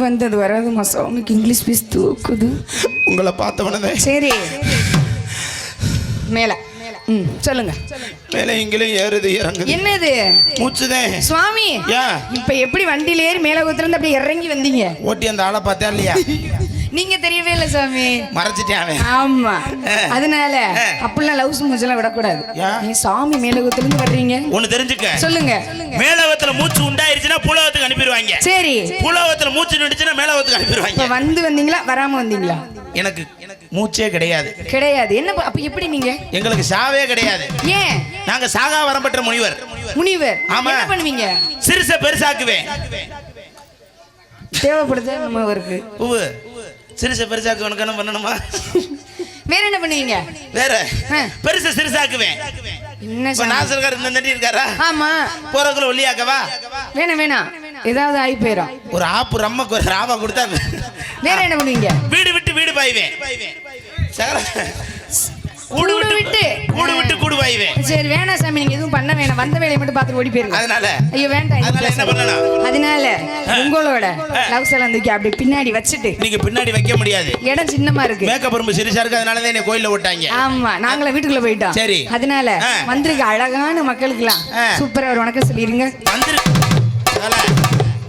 வந்தது வராதுமா சாமிக்கு English piece தூக்குது. உங்களை பார்த்தவனே சரி மேல சொல்லுங்க. மேல இங்கிலும் ஏறுது இறங்குது. என்னது மூச்சுதேன் சுவாமி. இப்ப எப்படி வண்டியில ஏறி மேல ஊத்துறது அப்படியே இறங்கி வந்தீங்க? ஓட்டி அந்த ஆளை பார்த்தா இல்லையா? நீங்க தெரியவே இல்லை சாமி, மறைச்சிட்டேன். ஆமா, அதனால அப்படிலாம் லவ்ஸ் மூச்செல்லாம் விடக்கூடாது. நீ சாமி மேலோகத்துல இருந்து வர்றீங்க, ஒண்ணு தெரிஞ்சுக்க. சொல்லுங்க. மேலோகத்துல மூச்சு உண்டாயிருச்சுன்னா பூலோகத்துக்கு அனுப்பிடுவாங்க. சரி, பூலோகத்துல மூச்சு நின்றுச்சுன்னா மேலோகத்துக்கு அனுப்பிடுவாங்க. வந்து வந்தீங்களா வராம வந்தீங்களா? எனக்கு மூச்சே கிடையாது. கிடையாது. என்ன அப்ப எப்படி நீங்க? எங்களுக்கு சாவே கிடையாது. ஏன்? நாங்க சாகா வரம்பற்ற முனிவர். முனிவர்? ஆமா. என்ன பண்ணுவீங்க? சிறுச பெருசாக்குவேன். தேவைப்படுது நம்ம அவருக்கு. சிறுச பெருசாக்கு உனக்கு என்ன பண்ணணுமா? வேற என்ன பண்ணுவீங்க? வேற பெருச சிறுசாக்குவேன். என்ன நாசர்கார் இந்த நட்டி இருக்காரா? ஆமா. போறதுக்குள்ள ஒல்லியாக்கவா? வேணாம் வேணாம், ஏதாவது ஆகி போயிடும். ஒரு ஆப்பு ரம்மக்கு ஒரு ராவா கொடுத்தா. வேற என்ன பண்ணுவீங்க? வீடு விட்டு வீடு பாய்வேன். கூடு விட்டு கூடு பாய்வேன். சரி வேணாம் சாமி, நீங்க எதுவும் பண்ண வேணாம், வந்த வேலையை மட்டும் பார்த்து ஓடி போயிருங்க. அதனால ஐயோ வேண்டாம். என்ன பண்ணணும்? அதனால உங்களோட லவ்ஸ் எல்லாம் தூக்கி அப்படி பின்னாடி வச்சுட்டு. நீங்க பின்னாடி வைக்க முடியாது, இடம் சின்னமா இருக்கு, மேக்கப் ரூம் சிறுசா இருக்கு, அதனால தான் என்ன கோயில்ல விட்டாங்க. ஆமா, நாங்கள வீட்டுக்குள்ள போயிட்டோம். சரி, அதனால வந்திருக்க அழகான மக்களுக்கு எல்லாம் சூப்பரா ஒரு வணக்கம் சொல்லிருங்க.